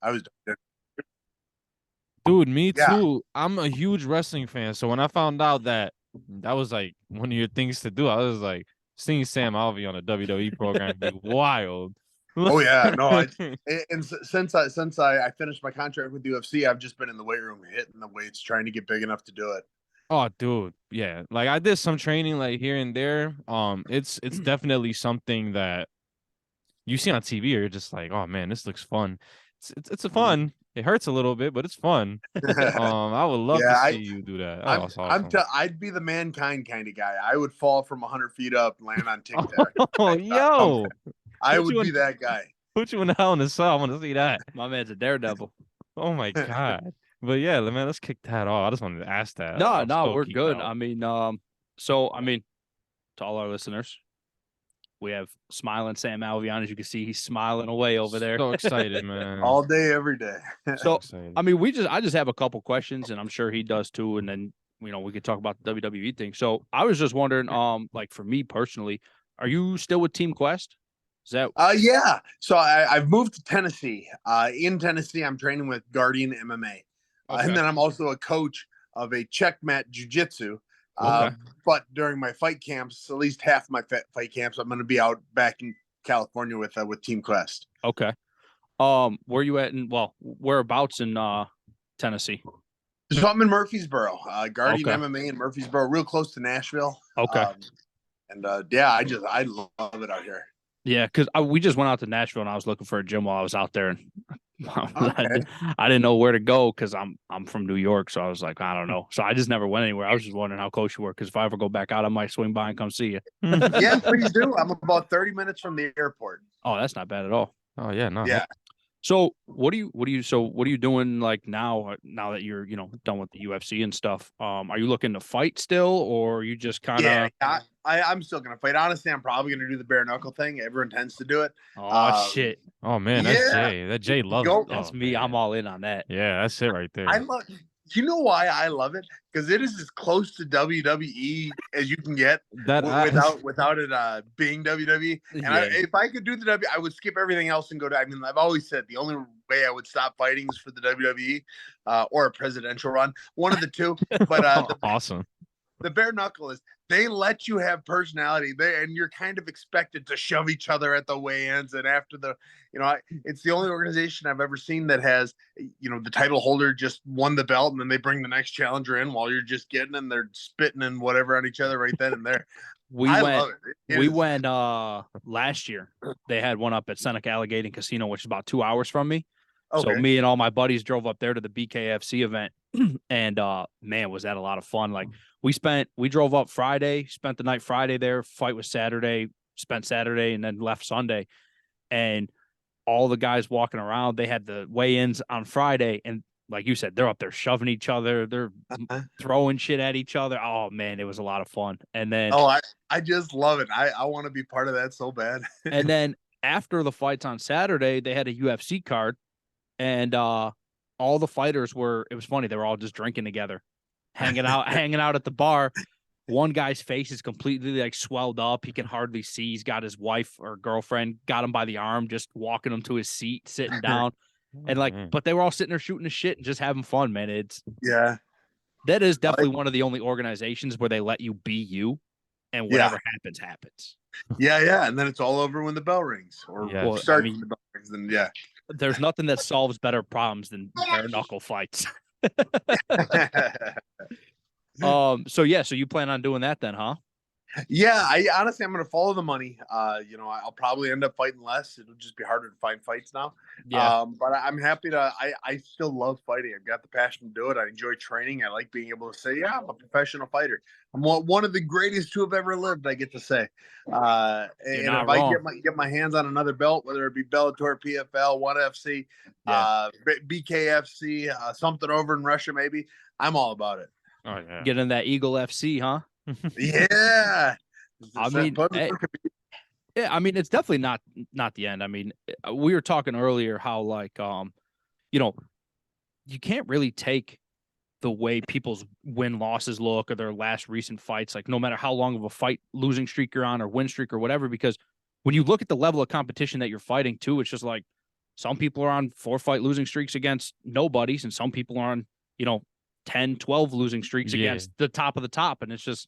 I was, Dude, me yeah. too. I'm a huge wrestling fan. So when I found out that that was like one of your things to do, I was like, seeing Sam Alvey on a WWE program be wild. Oh yeah, no, since I finished my contract with UFC, I've just been in the weight room hitting the weights, trying to get big enough to do it. Oh, dude, yeah. Like I did some training like here and there. It's definitely something that you see on TV. Or you're just like, oh man, this looks fun. It's a fun. It hurts a little bit, but it's fun. I would love to Yeah, see you do that. Oh, that's awesome. I'd be the mankind kind of guy. I would fall from 100 feet up, land on Tic Tac, Oh, come yo, back. I put would you in be that guy. put you in the hell in the cell. I want to see that. My man's a daredevil. Oh my god. But yeah, man, let's kick that off. I just wanted to ask that. No, I'm no, so we're geeked good. out. To all our listeners, we have Smili'N Sam Alevy on. As you can see, he's smiling away over there. So excited, man. All day, every day. So So, excited. I just have a couple questions, and I'm sure he does too. And then, we could talk about the WWE thing. So, I was just wondering, like for me personally, are you still with Team Quest? Is that Yeah. So I've moved to Tennessee. In Tennessee, I'm training with Guardian MMA, and okay? then I'm also a coach of a checkmat jiu-jitsu. Okay. But during my fight camps, at least half my fight camps, I'm going to be out back in California with Team Quest. Okay. Where you at whereabouts in Tennessee? So I'm in Murfreesboro, Guardian Okay. MMA in Murfreesboro, real close to Nashville. Okay. And yeah, I love it out here. Yeah, because we just went out to Nashville and I was looking for a gym while I was out there, and Okay. I didn't know where to go because I'm from New York, so I was like, I don't know. So I just never went anywhere. I was just wondering how close you were, because if I ever go back out, I might swing by and come see you. Yeah, please do. I'm about 30 minutes from the airport. Oh, that's not bad at all. Oh yeah, no. Yeah. So what are you doing like now that you're done with the UFC and stuff? Are you looking to fight still, or are you just kind of? Yeah, I'm still gonna fight. Honestly, I'm probably gonna do the bare knuckle thing. Everyone tends to do it. Oh shit, Oh man, that's Yeah, Jay. That Jay loves go. it. that's Oh, me. I'm man. all in on that. Yeah, that's it right I there. love. You know why I love it? Because it is as close to WWE as you can get That I without it being WWE. And if I could do the W, I would skip everything else and go to. I mean, I've always said the only way I would stop fighting is for the WWE or a presidential run, one of the two. But awesome. the bare knuckle is they let you have personality and you're kind of expected to shove each other at the weigh-ins and after it's the only organization I've ever seen that has the title holder just won the belt and then they bring the next challenger in while you're just getting and they're spitting and whatever on each other right then and there. I love it. We went last year. They had one up at Seneca Alligator Casino, which is about 2 hours from me. Okay. So me and all my buddies drove up there to the BKFC event, and man, was that a lot of fun. Like we drove up Friday, spent the night Friday there, fight was Saturday, spent Saturday, and then left Sunday. And all the guys walking around, they had the weigh-ins on Friday, and like you said, they're up there shoving each other, they're throwing shit at each other. Oh man, it was a lot of fun. And then I just love it. I want to be part of that so bad. and then after the fights on Saturday, they had a UFC card, and all the fighters it was funny, they were all just drinking together, hanging out at the bar. One guy's face is completely like swelled up. He can hardly see. He's got his wife or girlfriend, got him by the arm, just walking him to his seat, sitting down. And but they were all sitting there shooting the shit and just having fun, man. That is definitely one of the only organizations where they let you be you, and whatever happens, happens. Yeah. And then it's all over when the bell rings or starts when the bell rings. Then there's nothing that solves better problems than bare knuckle fights. So you plan on doing that then, huh? Yeah, I'm going to follow the money. I'll probably end up fighting less. It'll just be harder to find fights now. Yeah. But I'm happy to. I still love fighting. I've got the passion to do it. I enjoy training. I like being able to say, yeah, I'm a professional fighter. I'm one of the greatest to have ever lived. I get to say. And if I get my hands on another belt, whether it be Bellator, PFL, ONE FC, BKFC, something over in Russia, maybe, I'm all about it. Oh yeah. Get in that Eagle FC, huh? Yeah. I mean, it's definitely not the end. I mean, we were talking earlier how like you can't really take the way people's win losses look or their last recent fights, like no matter how long of a fight losing streak you're on or win streak or whatever, because when you look at the level of competition that you're fighting too, it's just like some people are on 4-fight losing streaks against nobodies, and some people are on, 10, 12 losing streaks against the top of the top. And it's just,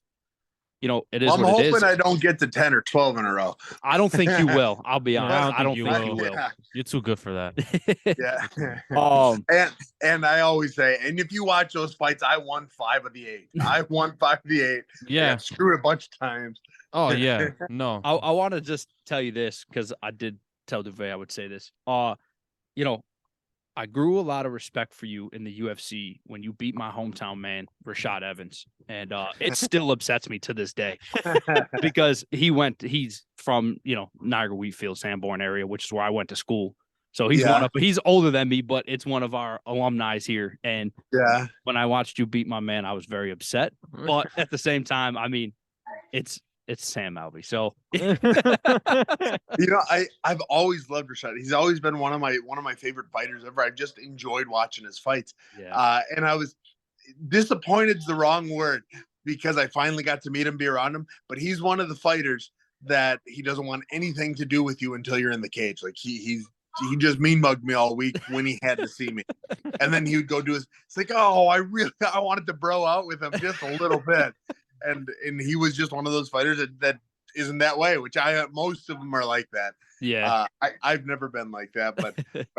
it is I'm what it hoping is. I don't get to 10 or 12 in a row. I don't think you will. I'll be honest. I don't I think don't you think you will. will. Yeah. You're too good for that. Yeah. And I always say, and if you watch those fights, I won 5 of the 8. I won 5 of the 8. Yeah. Screwed a bunch of times. Oh yeah. No. I want to just tell you this because I did tell Duvet I would say this. I grew a lot of respect for you in the UFC when you beat my hometown man, Rashad Evans. And it still upsets me to this day because he's from, Niagara Wheatfield, Sanborn area, which is where I went to school. So he's older than me, but it's one of our alumni here. And when I watched you beat my man, I was very upset. But at the same time, I mean, it's Sam Alevy. So I've always loved Rashad. He's always been one of my favorite fighters ever. I've just enjoyed watching his fights. And I was disappointed's the wrong word because I finally got to meet him, be around him. But he's one of the fighters that he doesn't want anything to do with you until you're in the cage. Like he just mean mugged me all week when he had to see me. And then he would go do his, it's like, oh, I wanted to bro out with him just a little bit. And he was just one of those fighters that isn't that way, which most of them are like that. Yeah. I've never been like that, but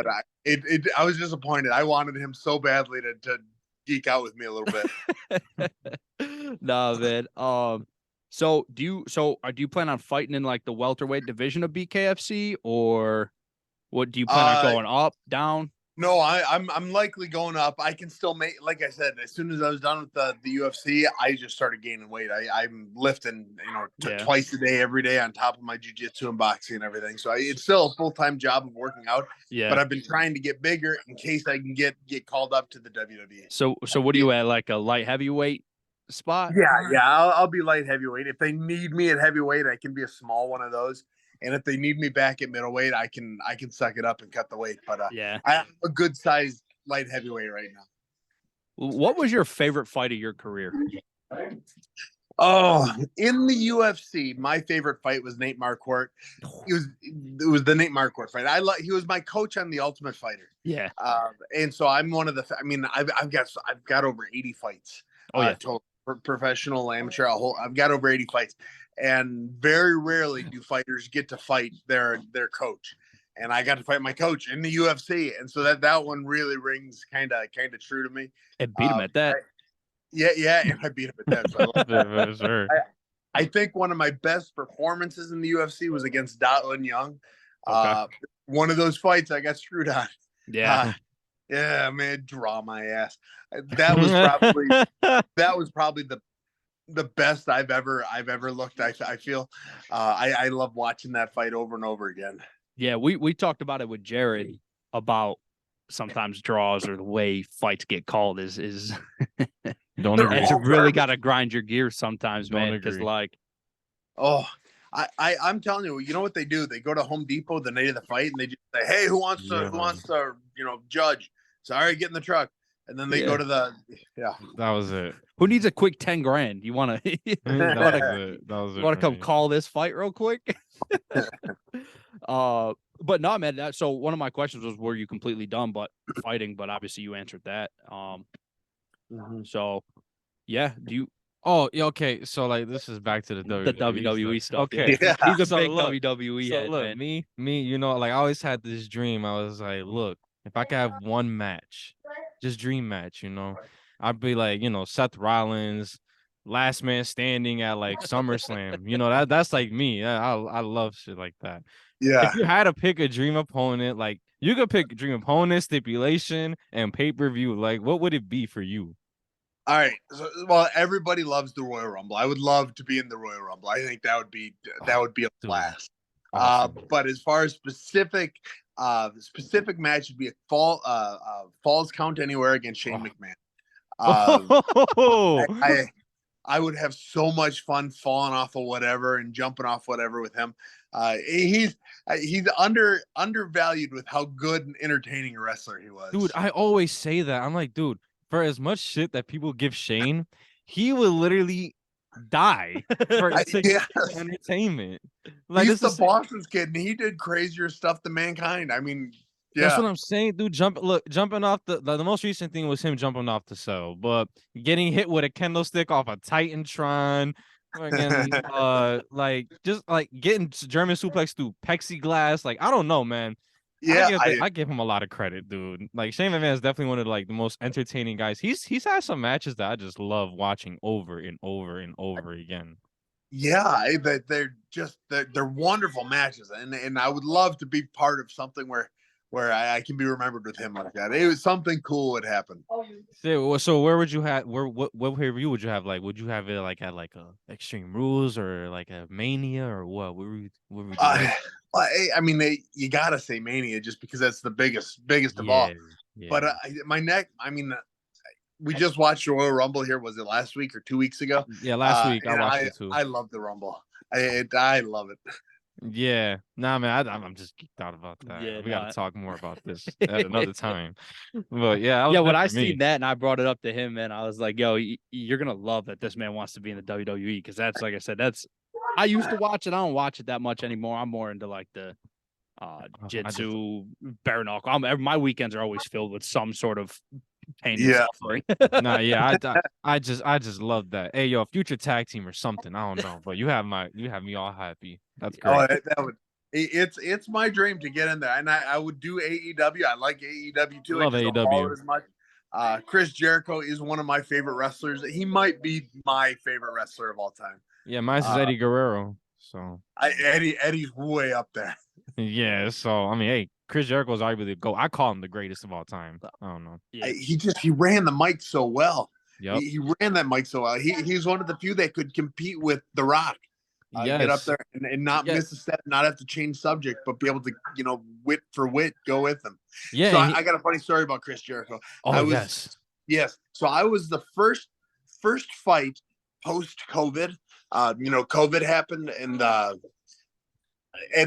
I was disappointed. I wanted him so badly to geek out with me a little bit. Nah, man. So do you plan on fighting in like the welterweight division of BKFC, or what do you plan on going up, down? No, I'm likely going up. I can still make, like I said, as soon as I was done with the UFC, I just started gaining weight. I'm lifting, twice a day, every day on top of my jiu-jitsu and boxing and everything. So it's still a full-time job of working out. Yeah. But I've been trying to get bigger in case I can get called up to the WWE. So what are you at, like a light heavyweight spot? Yeah. I'll be light heavyweight. If they need me at heavyweight, I can be a small one of those. And if they need me back at middleweight, I can suck it up and cut the weight. But I'm a good sized light heavyweight right now. What was your favorite fight of your career? Oh, in the UFC, my favorite fight was Nate Marquardt. It was the Nate Marquardt fight. He was my coach on The Ultimate Fighter. Yeah. And so I'm one of the. I mean, I've got over 80 fights. Total professional, amateur. I've got over 80 fights. And very rarely do fighters get to fight their coach. And I got to fight my coach in the UFC. And so that one really rings kind of true to me. And beat him at that. And I beat him at that. So I love that. Sure. I think one of my best performances in the UFC was against Datlin Young. One of those fights I got screwed on. Yeah. Yeah, man, draw my ass. That was probably the best I've ever looked. I feel I love watching that fight over and over again. Yeah, we talked about it with Jared about sometimes draws or the way fights get called is Don't agree. It's really got to grind your gears sometimes, man. Because I'm telling you, you know what they do? They go to Home Depot the night of the fight and they just say, "Hey, who wants to judge?" Sorry, get in the truck. And then they go to the That was it. Who needs a quick 10 grand? You want to That was it. Want to come call this fight real quick? But no, man. So one of my questions was, were you completely done fighting? But obviously you answered that. So yeah, do you? Oh, yeah, okay. So like this is back to the WWE stuff. Okay, yeah. He's a big look, WWE head, look, man. me, like I always had this dream. I was like, look, if I could have one match, just dream match, I'd be like, Seth Rollins, last man standing at like SummerSlam. That's like me. I love shit like that. Yeah. If you had to pick a dream opponent, like you could pick dream opponent, stipulation, and pay-per-view. Like, what would it be for you? All right. So, well, everybody loves the Royal Rumble. I would love to be in the Royal Rumble. I think that would be a blast. Awesome. But as far as specific match would be a Falls Count Anywhere against Shane McMahon. I would have so much fun falling off of whatever and jumping off whatever with him. He's undervalued with how good and entertaining a wrestler he was. Dude, I always say that. I'm like, dude, for as much shit that people give Shane, he will literally die for entertainment. Like, he's the Boston's kid, and he did crazier stuff than Mankind. I mean, That's Yeah. what I'm saying, dude. Jumping off the most recent thing was him jumping off the cell, but getting hit with a kendo stick off a Titantron, fucking like just like getting German suplex through plexiglass. Like I don't know, man. Yeah, I give him a lot of credit, dude. Like Shane McMahon is definitely one of like the most entertaining guys. He's had some matches that I just love watching over and over and over again. that they're wonderful matches, and I would love to be part of something where I can be remembered with him like that. It was something cool would happen. So where would you have what pay-per-view would you have? Like would you have it like at like a Extreme Rules or like a Mania or what? What would you I mean, you gotta say Mania just because that's the biggest of all. Yeah. But my neck, I mean, we just watched the Royal Rumble here. Was it last week or 2 weeks ago? Yeah, last week I and watched it too. I love the Rumble. I love it. Yeah, nah, man, I'm just geeked out about that. Yeah, We no, gotta talk more about this at another time. But yeah, that was Yeah, good when for I me. seen that and I brought it up to him, man, I was like, "Yo, you're gonna love that this man wants to be in the WWE because that's like I said, that's I used to watch it. I don't watch it that much anymore. I'm more into like the jitsu, bare knuckle. My weekends are always filled with some sort of pain and suffering. Nah, yeah, I just love that. Hey, yo, future tag team or something. I don't know, but you have me all happy. That's great. Oh, that would. It's my dream to get in there, and I would do AEW. I like AEW too. Love I just don't follow AEW. it as much. Chris Jericho is one of my favorite wrestlers. He might be my favorite wrestler of all time. Yeah, mine's is Eddie Guerrero. So Eddie's way up there. yeah, so I mean, hey, Chris Jericho's arguably the GOAT. I call him the greatest of all time. I don't know. Yeah. He ran the mic so well. Yep. He ran that mic so well. He's one of the few that could compete with The Rock. Get up there and not miss a step, not have to change subject, but be able to, wit for wit, go with them. Yeah. So I got a funny story about Chris Jericho. Yes. So I was the first fight post COVID. COVID happened and the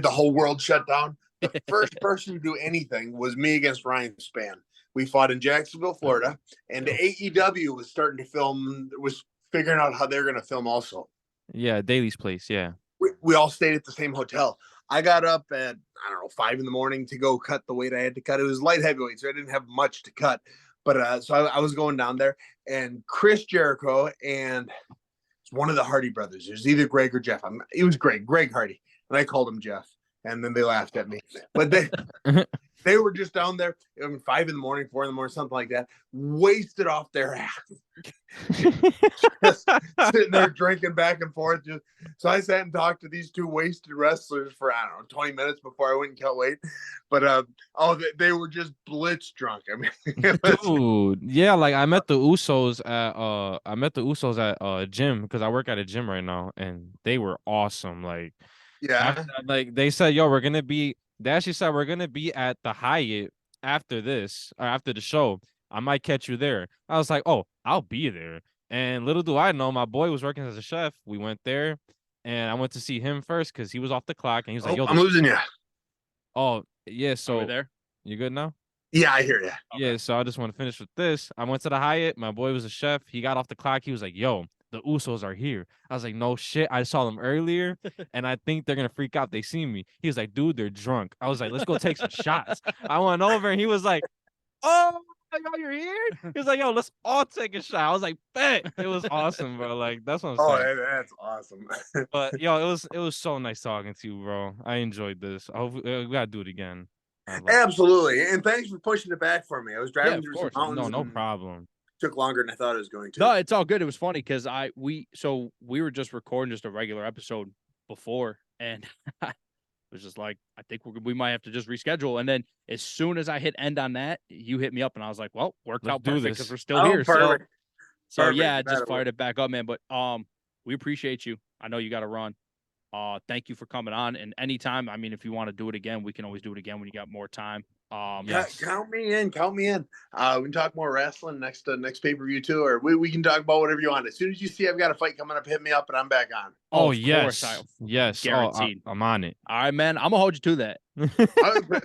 whole world shut down. The first person to do anything was me against Ryan Spann. We fought in Jacksonville, Florida, and AEW was was figuring out how they're going to film also. Yeah, Daly's place. Yeah. We all stayed at the same hotel. I got up at, 5 a.m. to go cut the weight I had to cut. It was light heavyweight, so I didn't have much to cut. But so I was going down there, and Chris Jericho and one of the Hardy brothers. It was either Greg or Jeff. It was Greg Hardy, and I called him Jeff, and then they laughed at me. But they were just down there, 5 a.m, 4 a.m, something like that, wasted off their ass. Just sitting there drinking back and forth. So I sat and talked to these two wasted wrestlers for 20 minutes before I went and cut weight. But they were just blitz drunk. I mean, dude, yeah, like I met the Usos at a gym because I work at a gym right now, and they were awesome. Like, yeah, like they said, yo, they actually said we're gonna be at the Hyatt after this or after the show. I might catch you there. I was like, oh, I'll be there. And little do I know, my boy was working as a chef. We went there, and I went to see him first because he was off the clock, and he was like, "Yo, I'm losing you." Oh, yeah. So Over there. You good now? Yeah, I hear you. Yeah. So I just want to finish with this. I went to the Hyatt. My boy was a chef. He got off the clock. He was like, "Yo, the Usos are here." I was like, "No shit. I saw them earlier, and I think they're gonna freak out. They see me." He was like, "Dude, they're drunk." I was like, "Let's go take some shots." I went over, and he was like, "Oh, yo, you're here?" He was like, "Yo, let's all take a shot." I was like, "Bet." It was awesome, bro. Like that's what I'm saying. That's awesome. But yo, it was so nice talking to you, bro. I enjoyed this. I hope we gotta do it again. Absolutely, and thanks for pushing it back for me. I was driving through some mountains. No problem. Took longer than I thought it was going to. No, it's all good. It was funny because we were just recording just a regular episode before, and it was just like, I think we might have to just reschedule. And then as soon as I hit end on that, you hit me up, and I was like, well, worked out perfect because we're still here. Perfect. So yeah, I just fired it back up, man. But we appreciate you. I know you got to run. Thank you for coming on. And anytime, I mean, if you want to do it again, we can always do it again when you got more time. Yes. Count me in. We can talk more wrestling next pay-per-view too, or we can talk about whatever you want. As soon as you see I've got a fight coming up, hit me up and I'm back on. Oh yes, yes, guaranteed. I'm on it. All right, man. I'm gonna hold you to that.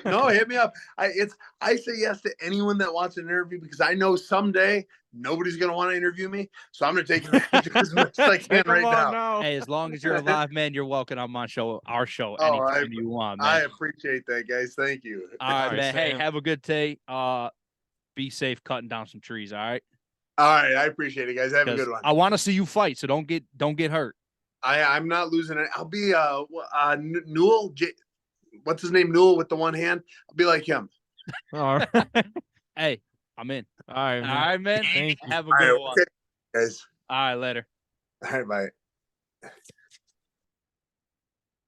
No, hit me up. I say yes to anyone that wants an interview because I know someday nobody's gonna want to interview me. So I'm gonna take advantage of as much as I can Come right on now. Hey, as long as you're alive, man, you're welcome on my show, our show, Oh, anytime you want, I man. appreciate that, guys. Thank you. All right, right, man. Hey, Sam. have a good day. Be safe cutting down some trees. All right. All right, I appreciate it, guys. Have a 'Cause good one. I want to see you fight, so don't get hurt. I'm not losing it. I'll be Newell. What's his name? Newell with the one hand. I'll be like him. All right. Hey, I'm in. All right, All man. right, man. Thank you. Have a All good right, one. okay, guys. All right, later. All right, bye.